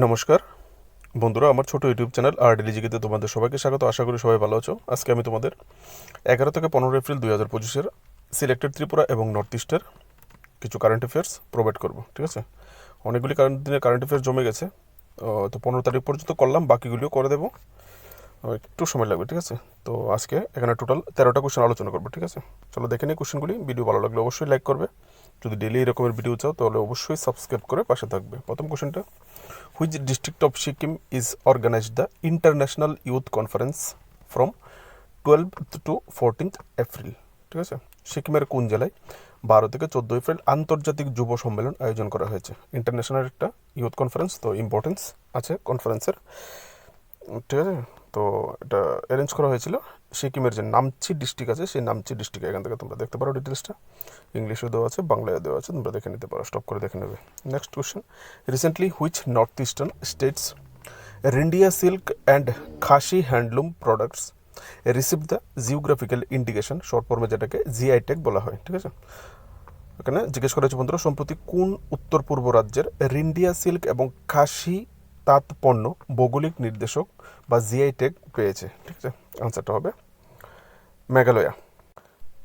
নমস্কার বন্ধুরা, আমার ছোট ইউটিউব চ্যানেল RDLGকে তোমাদের সবাইকে স্বাগত। আশা করি সবাই ভালো আছো। আজকে আমি তোমাদের 11 থেকে 15 এপ্রিল 2025 সিলেক্টেড ত্রিপুরা এবং নর্থ ইস্টের কিছু কারেন্ট অ্যাফেয়ার্স প্রোভাইড করব। ঠিক আছে, অনেকগুলি দিনের কারেন্ট অ্যাফেয়ার্স জমে গেছে, তো 15 তারিখ পর্যন্ত করলাম, বাকিগুলিও করে দেবো, একটু সময় লাগবে। ঠিক আছে, তো আজকে এখানে টোটাল 13টা কোশ্চেন আলোচনা করবো। ঠিক আছে, চলো দেখে নিই কোশ্চেনগুলি। ভিডিও ভালো লাগলে অবশ্যই লাইক করবে, যদি ডেলি এরকমের ভিডিও চাও তাহলে অবশ্যই সাবস্ক্রাইব করে পাশে থাকবে। প্রথম কোশ্চেনটা, which district of Sikkim is organised the international youth conference from 12th to 14th April. ঠিক আছে, সিকিমের কোন জেলায় 12 থেকে 14 এপ্রিল আন্তর্জাতিক যুব সম্মেলন আয়োজন করা হয়েছে? ইন্টারন্যাশনাল একটা ইউথ কনফারেন্স, তো ইম্পর্টেন্স আছে কনফারেন্সের। ঠিক আছে, তো এটা অ্যারেঞ্জ করা হয়েছিল সিকিমের যে নামচি ডিস্ট্রিক্ট আছে, সেই নামচি ডিস্ট্রিক্টে। এখান থেকে তোমরা দেখতে পারো ডিটেলসটা, ইংলিশেও দেওয়া আছে, বাংলায় দেওয়া আছে, তোমরা দেখে নিতে পারো, স্টপ করে দেখে নেবে। Next question, recently which north eastern states Ryndia silk and Khasi handloom products receive the geographical indication, short ফর্মে যেটাকে জিআই ট্যাগ বলা হয়। ঠিক আছে, এখানে জিজ্ঞেস করা হয়েছে বন্ধুরা, সম্প্রতি কোন উত্তর পূর্ব রাজ্যের রিন্ডিয়া সিল্ক এবং খাসি তাঁত পণ্য ভৌগোলিক নির্দেশক বা জিআই ট্যাগ পেয়েছে? ঠিক আছে, আনসারটা হবে মেঘালয়া।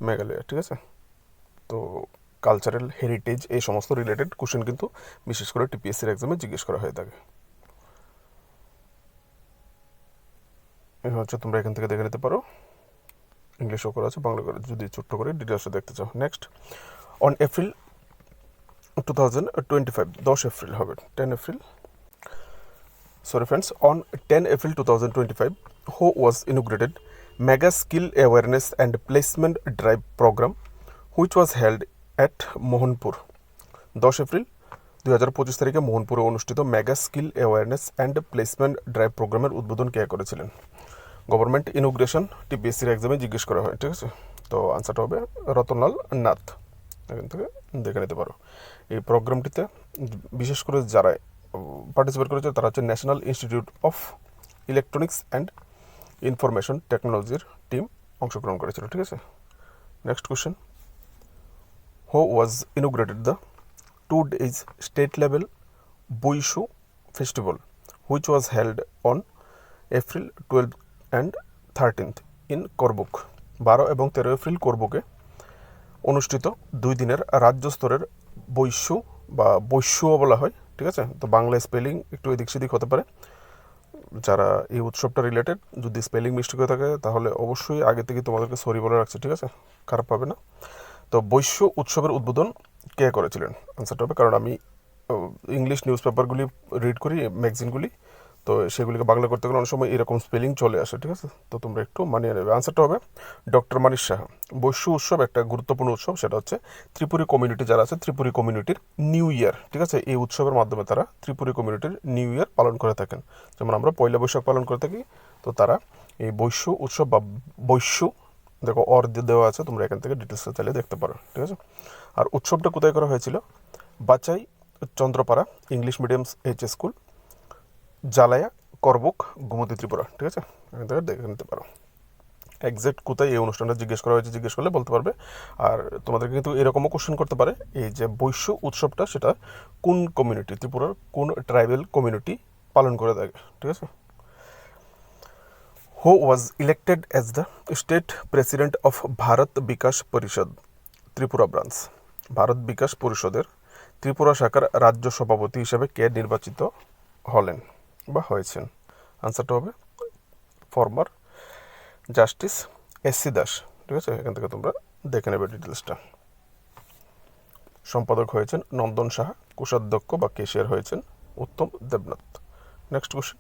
মেঘালয়া। ঠিক আছে, তো কালচারাল হেরিটেজ এই সমস্ত রিলেটেড কোশ্চেন কিন্তু বিশেষ করে টিপিএসসির এক্সামে জিজ্ঞেস করা হয়ে থাকে। হচ্ছে তোমরা এখান থেকে দেখে নিতে পারো, ইংলিশও করা আছে, বাংলা করে যদি ছোট্ট করে ডিটেলসটা দেখতে চাও। নেক্সট, অন এপ্রিল 2025, 10 এপ্রিল হবে, 10 April, sorry friends, on 10 April 2025, who was inaugurated Mega Skill Awareness and Placement Drive program, which was held at Mohanpur? 10 April 2025 তারিখে মোহনপুরে অনুষ্ঠিত mega skill awareness and placement drive প্রোগ্রামের উদ্বোধন কে করেছিলেন? Government inauguration টিপিএসসির এক্সামে জিজ্ঞেস করা হয়। ঠিক আছে, তো আনসারটা হবে রতনলাল নাথ। এখান থেকে দেখে নিতে পারো। এই প্রোগ্রামটিতে বিশেষ করে যারা পার্টিসিপেট করেছে তারা হচ্ছে national institute of electronics and information টেকনোলজির টিম অংশগ্রহণ করেছিল। ঠিক আছে, next question, who was ইনোগ্রেটেড the 2 days state level Boishu festival, which was held on April 12th and 13th in Korbuk? 12 এবং 13 এপ্রিল করবুকে অনুষ্ঠিত 2 দিনের রাজ্য স্তরের বৈশ্যু বা বৈশ্যুও বলা হয়। ঠিক আছে, তো বাংলা স্পেলিং একটু এদিক সেদিক হতে পারে, যারা এই উৎসবটা রিলেটেড যদি স্পেলিং মিস্টেক হয়ে থাকে তাহলে অবশ্যই আগে থেকে তোমাদেরকে সরি বলে রাখছে। ঠিক আছে, খারাপ পাবে না। তো বৈশ্য উৎসবের উদ্বোধন কে করেছিলেন? আনসারটা হবে, কারণ আমি ইংলিশ নিউজ পেপারগুলি রিড করি, ম্যাগজিনগুলি, তো সেগুলিকে বাংলা করতে গেলে অনেক সময় এরকম স্পেলিং চলে আসে। ঠিক আছে, তো তোমরা একটু মানিয়ে নেবে। আনসারটা হবে ডক্টর মানিশ সাহা। বৈশ্য উৎসব একটা গুরুত্বপূর্ণ উৎসব, সেটা হচ্ছে ত্রিপুরী কমিউনিটি যারা আছে, ত্রিপুরী কমিউনিটির নিউ ইয়ার। ঠিক আছে, এই উৎসবের মাধ্যমে তারা ত্রিপুরী কমিউনিটির নিউ ইয়ার পালন করে থাকেন। যেমন আমরা পয়লা বৈশাখ পালন করে থাকি, তো তারা এই বৈশ্য উৎসব বা বৈশ্য, দেখো অর দেওয়া আছে, তোমরা এখান থেকে ডিটেলসটা চাইলে দেখতে পারো। ঠিক আছে, আর উৎসবটা কোথায় করা হয়েছিল? Bachai Chandrapara English medium H school, Jalaya, Karbook, Gomati, Tripura. ঠিক আছে, এখান থেকে দেখে নিতে পারো এক্সাক্ট কোথায় এই অনুষ্ঠানটা জিজ্ঞেস করা হয়েছে, জিজ্ঞেস করলে বলতে পারবে। আর তোমাদের কিন্তু এরকমও কোশ্চেন করতে পারে, এই যে বৈশ্য উৎসবটা সেটা কোন কমিউনিটি, ত্রিপুরার কোন ট্রাইবেল কমিউনিটি পালন করে থাকে। ঠিক আছে, who was elected as the state president of Bharat Vikas Parishad Tripura branch? Bharat বিকাশ পরিষদের ত্রিপুরা শাখার রাজ্য সভাপতি হিসেবে কে নির্বাচিত হলেন বা হয়েছেন? আনসারটা হবে ফর্মার জাস্টিস এসসি দাস। ঠিক আছে, এখান থেকে তোমরা দেখে নেবে ডিটেলসটা। সম্পাদক হয়েছেন নন্দন সাহা, কোষাধ্যক্ষ বা কেশিয়ার হয়েছেন Uttam Debnath. Next question,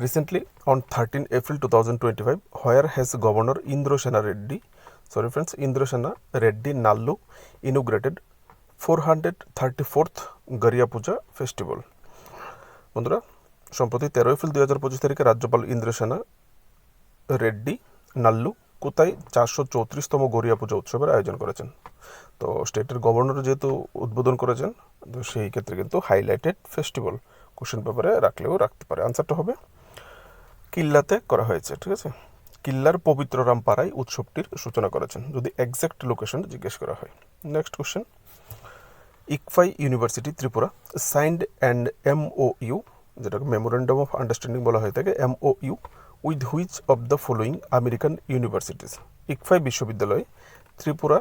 recently on 13 April 2025, where has governor Indrasena Reddy, sorry friends, Indrasena Reddy Nallu inaugurated 434th Garia Puja festival? বন্ধুরা, সম্প্রতি 13 এপ্রিল 2025 তারিখে রাজ্যপাল ইন্দ্রসেনা রেড্ডি নাল্লু কোথায় 434তম গরিয়া পূজা উৎসবের আয়োজন করেছেন? তো স্টেটের গভর্নর যেহেতু উদ্বোধন করেছেন, তো সেই ক্ষেত্রে কিন্তু হাইলাইটেড ফেস্টিভ্যাল কোশ্চেন পেপারে রাখলেও রাখতে পারে। আনসারটা হবে কিল্লাতে করা হয়েছে। ঠিক আছে, কিল্লার পবিত্ররাম পাড়ায় উৎসবটির সূচনা করেছেন, যদি এক্সাক্ট লোকেশন জিজ্ঞেস করা হয়। Next question, ICFAI university Tripura signed and MOU যেটাকে মেমোরেন্ডাম অফ আন্ডারস্ট্যান্ডিং বলা হয়ে থাকে, MOU, with which of the following American universities? ICFAI বিশ্ববিদ্যালয় ত্রিপুরা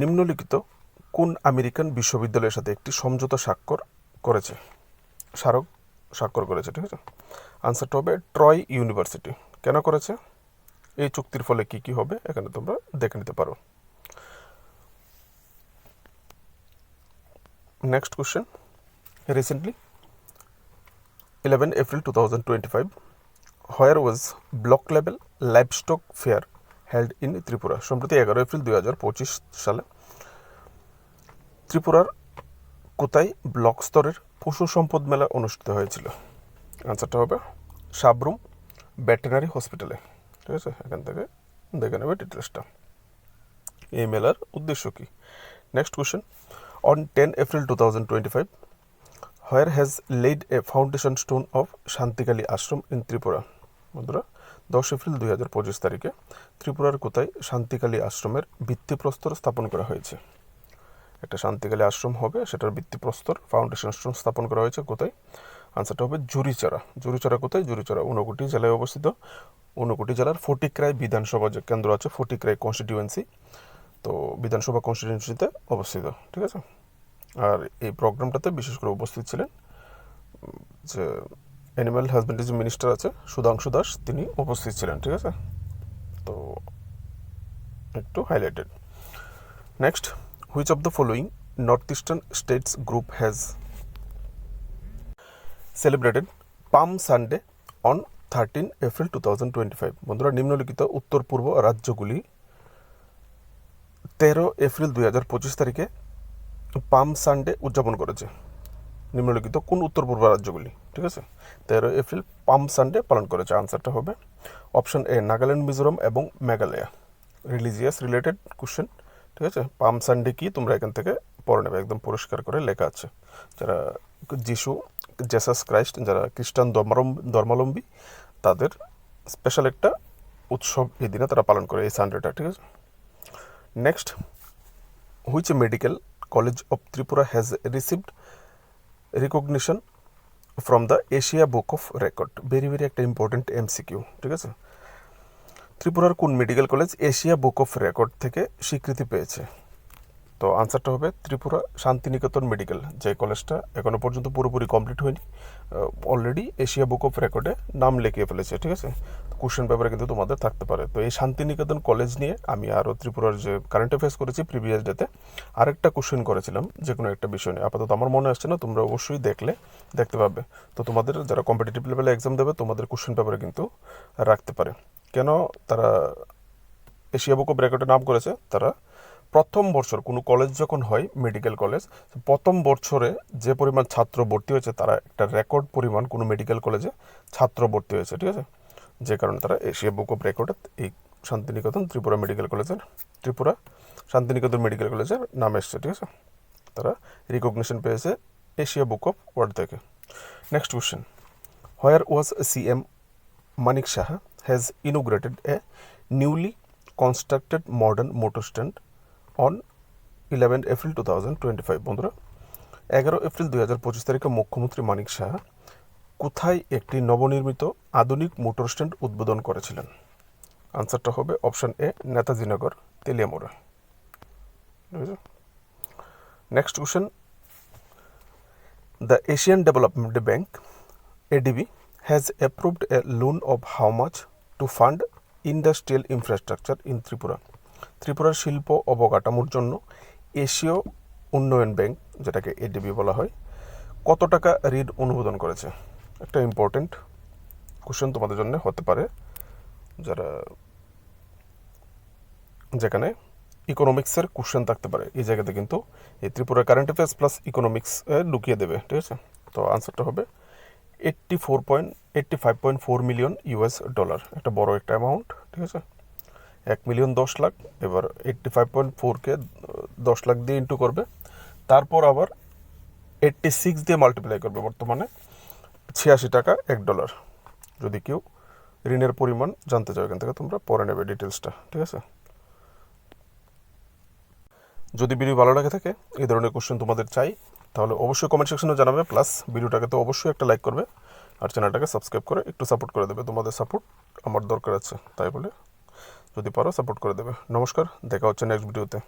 নিম্নলিখিত কোন আমেরিকান বিশ্ববিদ্যালয়ের সাথে একটি সমঝোতা স্বাক্ষর করেছে? ঠিক আছে, আনসারটা হবে ট্রয় ইউনিভার্সিটি। কেন করেছে? এই চুক্তির ফলে কি কি হবে এখানে তোমরা দেখে নিতে পারো। Next question, recently 11 April 2025, where was block level livestock fair held in Tripura? সম্প্রতি 11 এপ্রিল 2025 সালে ত্রিপুরার কোথায় ব্লক স্তরের পশু সম্পদ মেলা অনুষ্ঠিত হয়েছিল? আনসারটা হবে সাবরুম ভেটেরিনারি হসপিটালে। ঠিক আছে, এখান থেকে দেখে নেবে ডিটেলসটা। এই মেলার উদ্দেশ্য কী? Next question, on 10 April 2025, where has laid a foundation stone of Shantikali Ashram in Tripura? বন্ধুরা, 10 এপ্রিল 2025 তারিখে ত্রিপুরার কোথায় শান্তিকালী আশ্রমের ভিত্তিপ্রস্তর স্থাপন করা হয়েছে? একটা শান্তিকালী আশ্রম হবে, সেটার ভিত্তিপ্রস্তর ফাউন্ডেশন স্টোন স্থাপন করা হয়েছে কোথায়? আনসারটা হবে জুরিচড়া। জুরিচড়া কোথায়? জুরিচড়া ঊনকোটি জেলায় অবস্থিত। ঊনকোটি জেলার ফটিকরাই বিধানসভা যে কেন্দ্র আছে, ফটিকরাই কনস্টিটিউয়েন্সি, তো বিধানসভা কনস্টিটিউয়েন্সিতে অবস্থিত। ঠিক আছে, আর এই প্রোগ্রামটাতে বিশেষ করে উপস্থিত ছিলেন যে অ্যানিম্যাল হাজবেন্ডারি মিনিস্টার আছে সুধাংশু দাস, তিনি উপস্থিত ছিলেন। ঠিক আছে, তো একটু highlighted. Next, which of the following north eastern states group has celebrated palm Sunday on 13 April 2025? বন্ধুরা, নিম্নলিখিত উত্তর পূর্ব রাজ্যগুলি 13 এপ্রিল 2025 তারিখে পাম সানডে উদযাপন করেছে। নিম্নলিখিত কোন উত্তর পূর্ব রাজ্যগুলি? ঠিক আছে, 13 এপ্রিল পাম সানডে পালন করেছে। আনসারটা হবে অপশন এ, নাগাল্যান্ড, মিজোরাম এবং মেঘালয়া। Religious related question. ঠিক আছে, পাম সানডে কি তোমরা এখান থেকে পড়ে নেবে, একদম পরিষ্কার করে লেখা আছে। যারা জেসাস ক্রাইস্ট, যারা খ্রিস্টান ধর্মাবলম্বী, তাদের স্পেশাল একটা উৎসব এই দিনে তারা পালন করে, এই সানডেটা। ঠিক আছে, next, which medical college of Tripura has received recognition from the Asia book of record? Very একটা ইম্পর্টেন্ট MCQ। ঠিক আছে, ত্রিপুরার কোন medical college Asia book of record থেকে স্বীকৃতি পেয়েছে? তো আনসারটা হবে ত্রিপুরা শান্তিনিকেতন মেডিকেল, যে কলেজটা এখনো পর্যন্ত পুরোপুরি কমপ্লিট হয়নি, অলরেডি এশিয়া বুক অফ রেকর্ডে নাম লিখিয়ে ফেলেছে। ঠিক আছে, কোশ্চেন পেপারে কিন্তু তোমাদের থাকতে পারে। তো এই শান্তিনিকেতন কলেজ নিয়ে আমি আরও ত্রিপুরার যে কারেন্ট অ্যাফেয়ার্স করেছি প্রিভিয়াস ডেতে, আরেকটা কোশ্চেন করেছিলাম যে কোনো একটা বিষয় নিয়ে। আপাতত আমার মনে আসছে না, তোমরা অবশ্যই দেখতে পাবে। তো তোমাদের যারা কম্পিটিটিভ লেভেলে এক্সাম দেবে, তোমাদের কোশ্চেন পেপারে কিন্তু রাখতে পারে। কেন তারা এশিয়া বুক অফ রেকর্ডে নাম করেছে? তারা প্রথম বছর কোনো কলেজ যখন হয়, মেডিকেল কলেজ, প্রথম বছরে যে পরিমাণ ছাত্র ভর্তি হয়েছে, তারা একটা রেকর্ড পরিমাণ কোনো মেডিকেল কলেজে ছাত্র ভর্তি হয়েছে। ঠিক আছে, যে কারণে তারা এশিয়া বুক অফ রেকর্ডে এই ত্রিপুরা শান্তিনিকেতন মেডিকেল কলেজের নাম এসছে। ঠিক আছে, তারা রিকগনিশন পেয়েছে এশিয়া বুক অফ ওয়ার্ল্ড থেকে। Next question, where was CM Manik Saha has ইনোগ্রেটেড A newly constructed modern motor stand on 11 April 2025? বন্ধুরা, 11 এপ্রিল 2025 তারিখে মুখ্যমন্ত্রী মানিক সাহা কোথায় একটি নবনির্মিত আধুনিক মোটর স্ট্যান্ড উদ্বোধন করেছিলেন? আনসারটা হবে option A, Netaji Nagar, Teliamura. Next question, the Asian development bank ADB has approved a loan of how much to fund industrial infrastructure in Tripura? ত্রিপুরার শিল্প অবকাঠামোর জন্য এশীয় উন্নয়ন ব্যাংক, যেটাকে ADB বলা হয়, কত টাকা ঋণ অনুমোদন করেছে? একটা ইম্পর্টেন্ট কোশ্চেন তোমাদের জন্য হতে পারে, যেখানে ইকোনমিক্সের কোশ্চেন থাকতে পারে। এই জায়গাতে কিন্তু এই Tripura current affairs plus economics ঢুকিয়ে দেবে। ঠিক আছে, তো আনসারটা হবে 85.4 মিলিয়ন $। একটা বড় একটা অ্যামাউন্ট। ঠিক আছে, 1,10,00,000। এবার 85.4কে 10 লাখ দিয়ে ইন্টু করবে, তারপর আবার 86 দিয়ে মাল্টিপ্লাই করবে। বর্তমানে 86 টাকা $1। যদি কেউ ঋণের পরিমাণ জানতে চাও, এখান থেকে তোমরা পরে নেবে ডিটেলসটা। ঠিক আছে, যদি ভিডিও ভালো লাগে থাকে, এই ধরনের কোশ্চেন তোমাদের চাই, তাহলে অবশ্যই কমেন্ট সেকশনে জানাবে, প্লাস ভিডিওটাকে তো অবশ্যই একটা লাইক করবে আর চ্যানেলটাকে সাবস্ক্রাইব করে একটু সাপোর্ট করে দেবে। তোমাদের সাপোর্ট আমার দরকার আছে, তাই বলে যদি পারো সাপোর্ট করে দেবে। নমস্কার, দেখা হচ্ছে নেক্সট ভিডিওতে।